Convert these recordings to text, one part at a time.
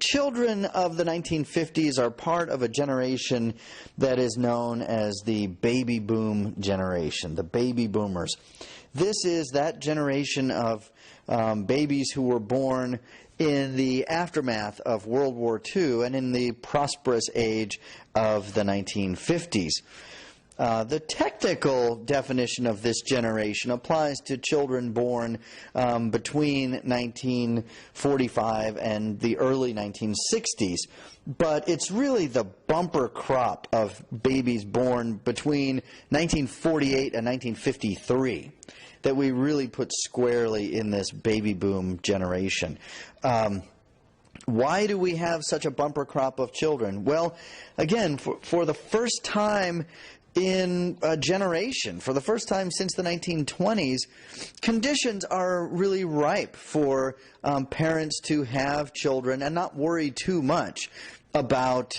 children of the 1950s are part of a generation that is known as the baby boom generation, the baby boomers. This is that generation of babies who were born in the aftermath of World War II and in the prosperous age of the 1950s. The technical definition of this generation applies to children born between 1945 and the early 1960s, but it's really the bumper crop of babies born between 1948 and 1953 that we really put squarely in this baby boom generation. Why do we have such a bumper crop of children? Well, again, for the first time in a generation, for the first time since the 1920s, conditions are really ripe for parents to have children and not worry too much about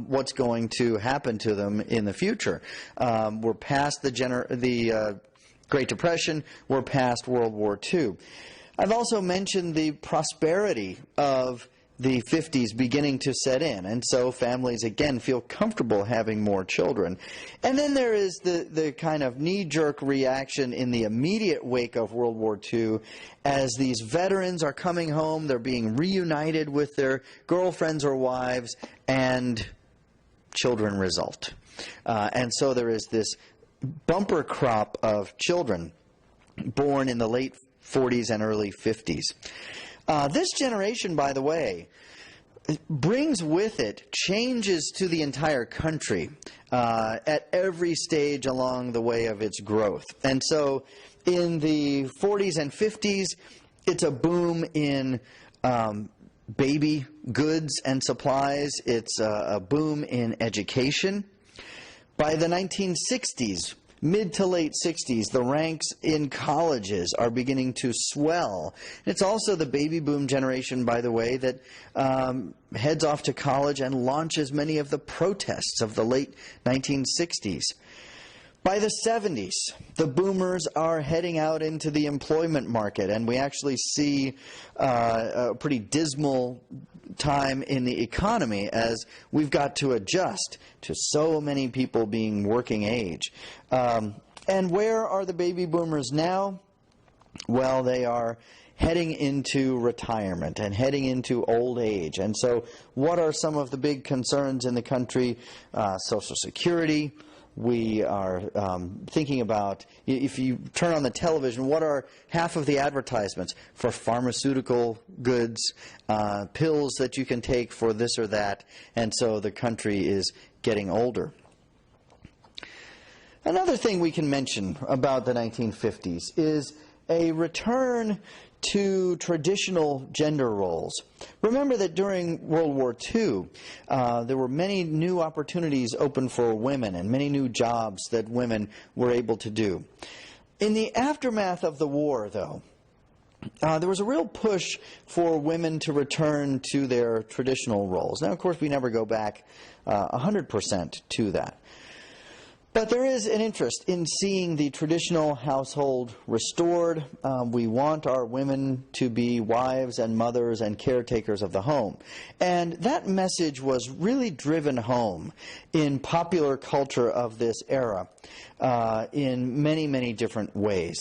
what's going to happen to them in the future. We're past the Great Depression, we're past World War II. I've also mentioned the prosperity of the 50s beginning to set in, and so families again feel comfortable having more children. And then there is the kind of knee-jerk reaction in the immediate wake of World War II as these veterans are coming home, they're being reunited with their girlfriends or wives, and children result. And so there is this bumper crop of children born in the late 40s and early 50s. This generation, by the way, brings with it changes to the entire country at every stage along the way of its growth. And so in the 40s and 50s, it's a boom in baby goods and supplies. It's a boom in education. By the 1960s, mid to late 60s, the ranks in colleges are beginning to swell. It's also the baby boom generation, by the way, that heads off to college and launches many of the protests of the late 1960s. By the 70s, the boomers are heading out into the employment market, and we actually see a pretty dismal time in the economy as we've got to adjust to so many people being working age. And where are the baby boomers now? Well, they are heading into retirement and heading into old age. And so what are some of the big concerns in the country? Social Security. We are thinking about, if you turn on the television, what are half of the advertisements for pharmaceutical goods, pills that you can take for this or that, and so the country is getting older. Another thing we can mention about the 1950s is a return to traditional gender roles. Remember that during World War II, there were many new opportunities open for women and many new jobs that women were able to do. In the aftermath of the war, though, there was a real push for women to return to their traditional roles. Now, of course, we never go back 100% to that. But there is an interest in seeing the traditional household restored. We want our women to be wives and mothers and caretakers of the home. And that message was really driven home in popular culture of this era in many, many different ways.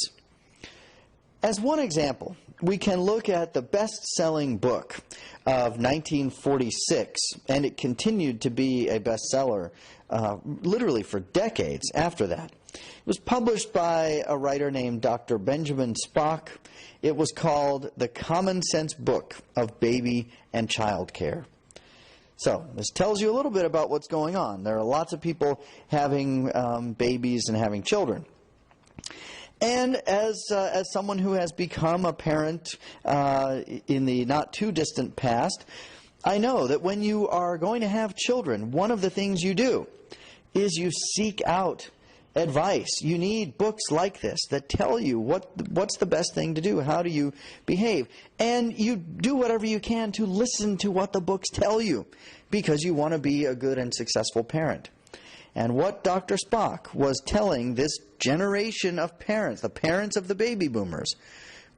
As one example, we can look at the best-selling book of 1946, and it continued to be a bestseller literally for decades after that. It was published by a writer named Dr. Benjamin Spock. It was called The Common Sense Book of Baby and Child Care. So this tells you a little bit about what's going on. There are lots of people having babies and having children. And as someone who has become a parent in the not-too-distant past, I know that when you are going to have children, one of the things you do is you seek out advice. You need books like this that tell you what's the best thing to do, how do you behave. And you do whatever you can to listen to what the books tell you because you want to be a good and successful parent. And what Dr. Spock was telling this generation of parents, the parents of the baby boomers,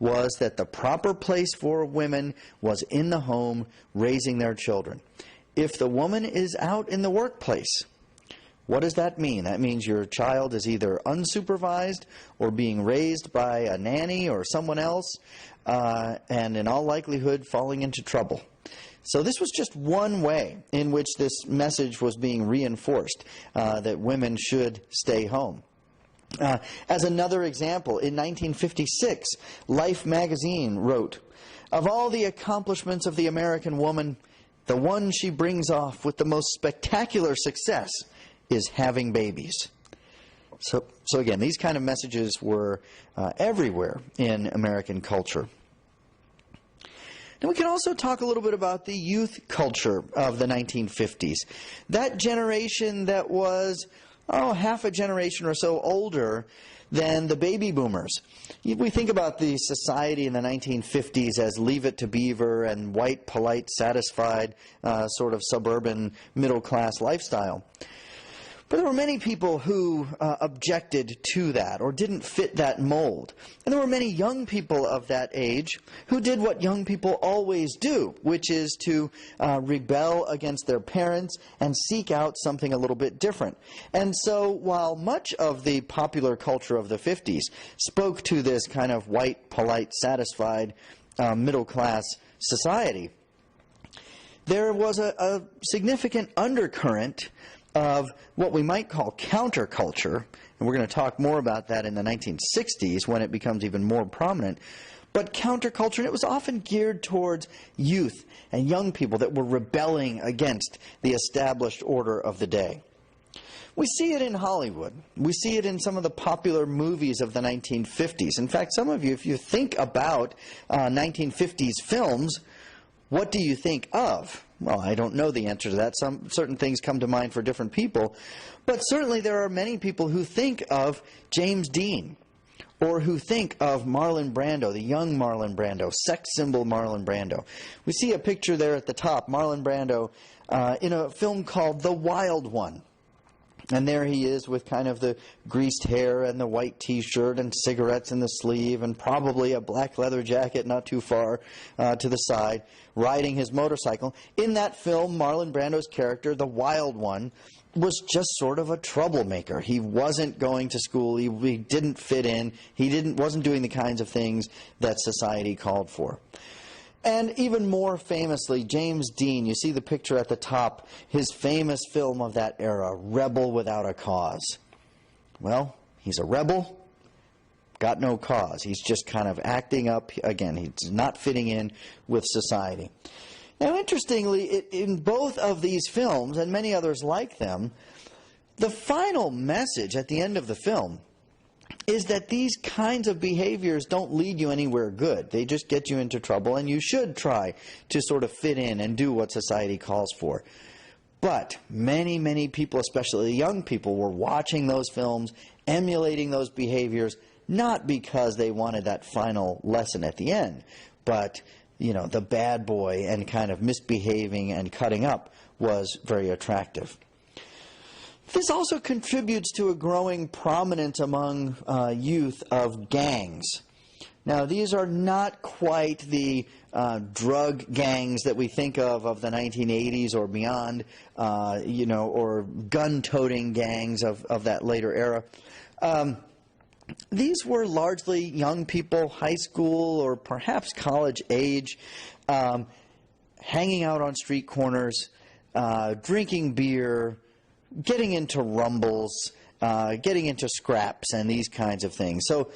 was that the proper place for women was in the home raising their children. If the woman is out in the workplace, what does that mean? That means your child is either unsupervised or being raised by a nanny or someone else, and in all likelihood falling into trouble. So this was just one way in which this message was being reinforced, that women should stay home. As another example, in 1956, Life magazine wrote, "Of all the accomplishments of the American woman, the one she brings off with the most spectacular success is having babies." So again, these kind of messages were everywhere in American culture. And we can also talk a little bit about the youth culture of the 1950s. That generation that was, half a generation or so older than the baby boomers. We think about the society in the 1950s as Leave It to Beaver and white, polite, satisfied, sort of suburban middle-class lifestyle. But there were many people who objected to that or didn't fit that mold. And there were many young people of that age who did what young people always do, which is to rebel against their parents and seek out something a little bit different. And so while much of the popular culture of the 50s spoke to this kind of white, polite, satisfied middle-class society, there was a significant undercurrent of what we might call counterculture, and we're going to talk more about that in the 1960s when it becomes even more prominent. But counterculture, and it was often geared towards youth and young people that were rebelling against the established order of the day. We see it in Hollywood. We see it in some of the popular movies of the 1950s. In fact, some of you, if you think about 1950s films, what do you think of? Well, I don't know the answer to that. Certain things come to mind for different people. But certainly there are many people who think of James Dean, or who think of Marlon Brando, the young Marlon Brando, sex symbol Marlon Brando. We see a picture there at the top, Marlon Brando, in a film called The Wild One. And there he is with kind of the greased hair and the white T-shirt and cigarettes in the sleeve and probably a black leather jacket not too far to the side, riding his motorcycle. In that film, Marlon Brando's character, the Wild One, was just sort of a troublemaker. He wasn't going to school. He didn't fit in. Wasn't doing the kinds of things that society called for. And even more famously, James Dean, you see the picture at the top, his famous film of that era, Rebel Without a Cause. Well, he's a rebel, got no cause. He's just kind of acting up. Again, he's not fitting in with society. Now, interestingly, in both of these films, and many others like them, the final message at the end of the film is that these kinds of behaviors don't lead you anywhere good. They just get you into trouble, and you should try to sort of fit in and do what society calls for. But many, many people, especially young people, were watching those films, emulating those behaviors, not because they wanted that final lesson at the end, but, the bad boy and kind of misbehaving and cutting up was very attractive. This also contributes to a growing prominence among youth of gangs. Now, these are not quite the drug gangs that we think of the 1980s or beyond, or gun-toting gangs of that later era. These were largely young people, high school or perhaps college age, hanging out on street corners, drinking beer, getting into rumbles, getting into scraps and these kinds of things. So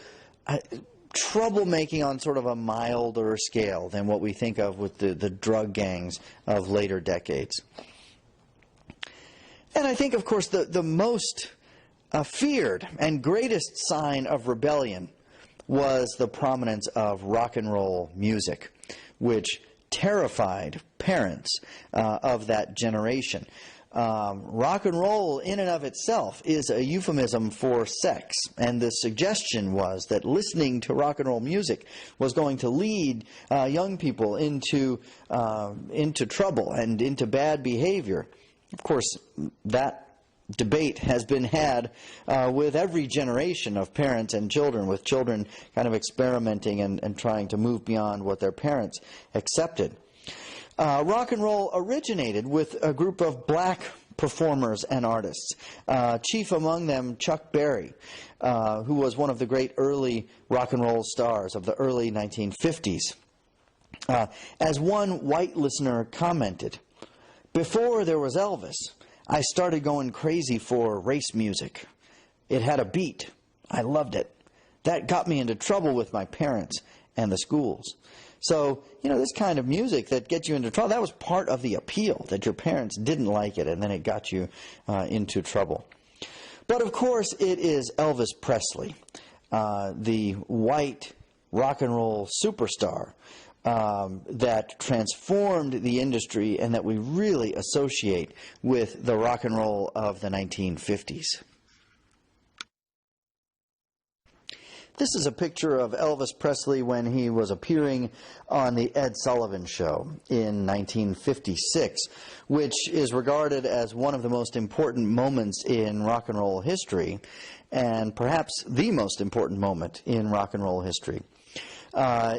troublemaking on sort of a milder scale than what we think of with the drug gangs of later decades. And I think, of course, the most feared and greatest sign of rebellion was the prominence of rock and roll music, which terrified parents of that generation. Rock and roll in and of itself is a euphemism for sex, and the suggestion was that listening to rock and roll music was going to lead young people into trouble and into bad behavior. Of course, that debate has been had with every generation of parents and children, with children kind of experimenting and trying to move beyond what their parents accepted. Rock and roll originated with a group of black performers and artists, chief among them Chuck Berry, who was one of the great early rock and roll stars of the early 1950s. As one white listener commented, "Before there was Elvis, I started going crazy for race music. It had a beat. I loved it. That got me into trouble with my parents and the schools." So, this kind of music that gets you into trouble, that was part of the appeal, that your parents didn't like it, and then it got you into trouble. But, of course, it is Elvis Presley, the white rock and roll superstar, that transformed the industry and that we really associate with the rock and roll of the 1950s. This is a picture of Elvis Presley when he was appearing on the Ed Sullivan Show in 1956, which is regarded as one of the most important moments in rock and roll history, and perhaps the most important moment in rock and roll history.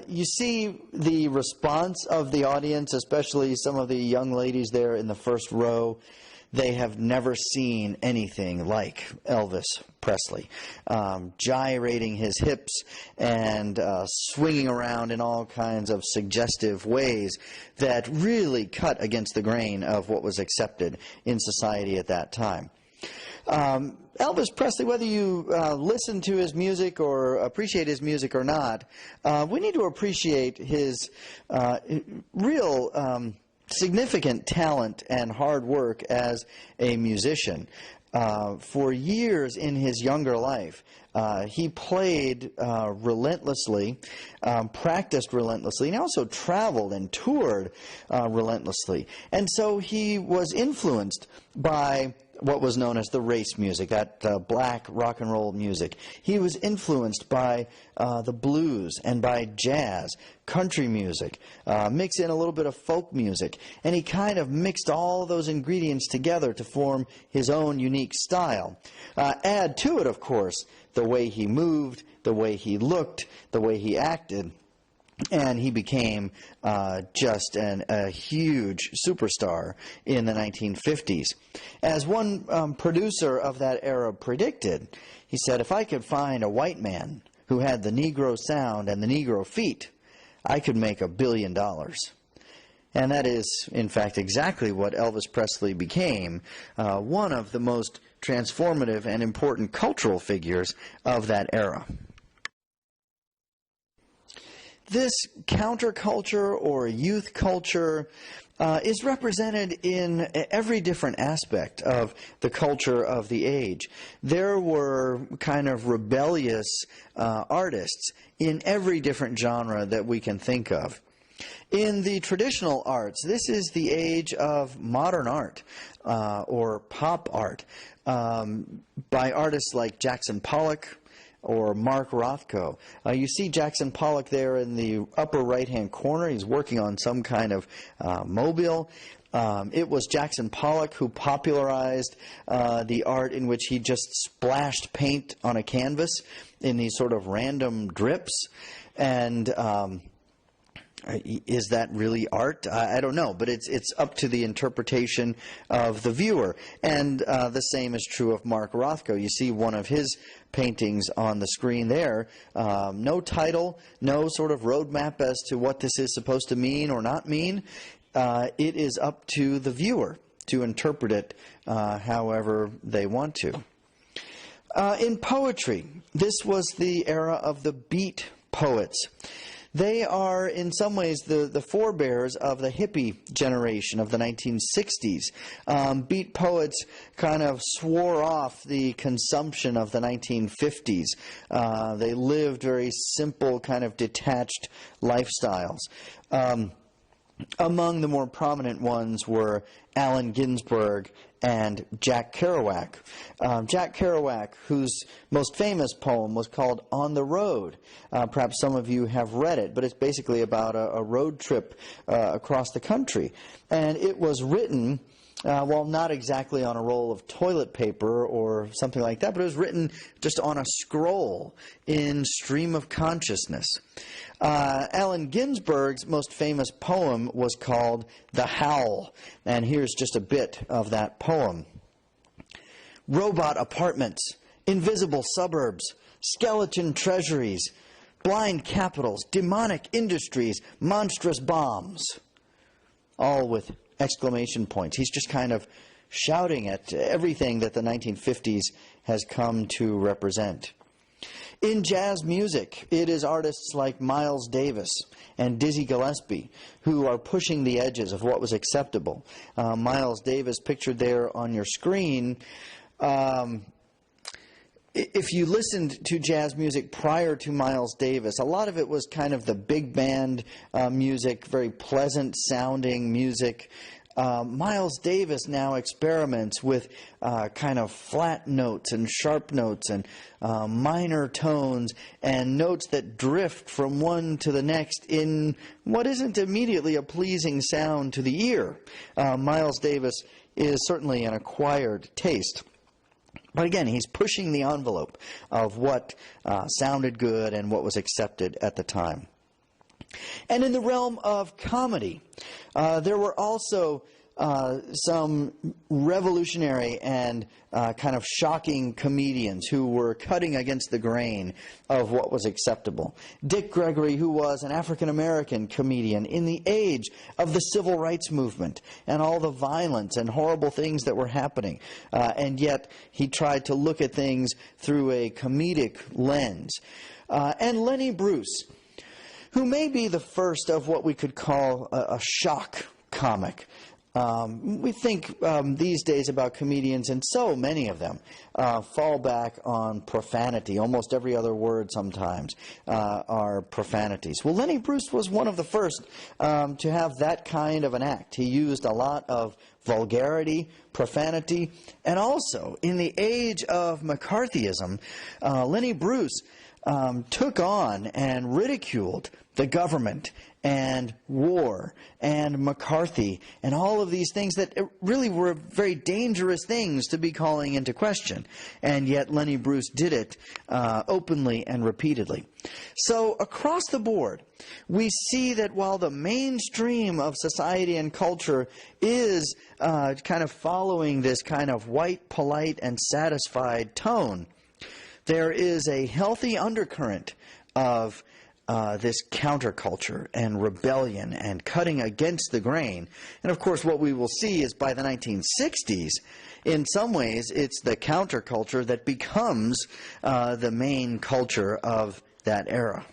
You see the response of the audience, especially some of the young ladies there in the first row. They have never seen anything like Elvis Presley, gyrating his hips and swinging around in all kinds of suggestive ways that really cut against the grain of what was accepted in society at that time. Elvis Presley, whether you listen to his music or appreciate his music or not, we need to appreciate his real significant talent and hard work as a musician. For years in his younger life, he played relentlessly, practiced relentlessly, and he also traveled and toured relentlessly. And so he was influenced by what was known as the race music, that black rock and roll music. He was influenced by the blues and by jazz, country music, mix in a little bit of folk music, and he kind of mixed all those ingredients together to form his own unique style. Add to it, of course, the way he moved, the way he looked, the way he acted, and he became just a huge superstar in the 1950s. As one producer of that era predicted, he said, "If I could find a white man who had the Negro sound and the Negro feet, I could make $1 billion." And that is, in fact, exactly what Elvis Presley became, one of the most transformative and important cultural figures of that era. This counterculture or youth culture is represented in every different aspect of the culture of the age. There were kind of rebellious artists in every different genre that we can think of. In the traditional arts, this is the age of modern art or pop art by artists like Jackson Pollock or Mark Rothko. You see Jackson Pollock there in the upper right-hand corner. He's working on some kind of mobile. It was Jackson Pollock who popularized the art in which he just splashed paint on a canvas in these sort of random drips. And is that really art? I don't know, but it's up to the interpretation of the viewer. And the same is true of Mark Rothko. You see one of his paintings on the screen there. No title, no sort of roadmap as to what this is supposed to mean or not mean. It is up to the viewer to interpret it however they want to. In poetry, this was the era of the beat poets. They are, in some ways, the forebears of the hippie generation of the 1960s. Beat poets kind of swore off the consumption of the 1950s. They lived very simple, kind of detached lifestyles. Among the more prominent ones were Allen Ginsberg and Jack Kerouac. Jack Kerouac, whose most famous poem was called On the Road. Perhaps some of you have read it, but it's basically about a road trip across the country. And it was written well, not exactly on a roll of toilet paper or something like that, but it was written just on a scroll in stream of consciousness. Allen Ginsberg's most famous poem was called The Howl, and here's just a bit of that poem. Robot apartments, invisible suburbs, skeleton treasuries, blind capitals, demonic industries, monstrous bombs, all with exclamation points. He's just kind of shouting at everything that the 1950s has come to represent. In jazz music, it is artists like Miles Davis and Dizzy Gillespie who are pushing the edges of what was acceptable. Miles Davis, pictured there on your screen, if you listened to jazz music prior to Miles Davis, a lot of it was kind of the big band music, very pleasant sounding music. Miles Davis now experiments with kind of flat notes and sharp notes and minor tones and notes that drift from one to the next in what isn't immediately a pleasing sound to the ear. Miles Davis is certainly an acquired taste. But again, he's pushing the envelope of what sounded good and what was accepted at the time. And in the realm of comedy, there were also some revolutionary and kind of shocking comedians who were cutting against the grain of what was acceptable. Dick Gregory, who was an African-American comedian in the age of the civil rights movement and all the violence and horrible things that were happening, and yet he tried to look at things through a comedic lens. And Lenny Bruce, who may be the first of what we could call a shock comic. We think these days about comedians, and so many of them fall back on profanity. Almost every other word sometimes are profanities. Well, Lenny Bruce was one of the first to have that kind of an act. He used a lot of vulgarity, profanity, and also, in the age of McCarthyism, Lenny Bruce took on and ridiculed the government and war and McCarthy and all of these things that really were very dangerous things to be calling into question. And yet Lenny Bruce did it openly and repeatedly. So across the board, we see that while the mainstream of society and culture is kind of following this kind of white, polite, and satisfied tone, there is a healthy undercurrent of this counterculture and rebellion and cutting against the grain. And of course what we will see is by the 1960s, in some ways it's the counterculture that becomes the main culture of that era.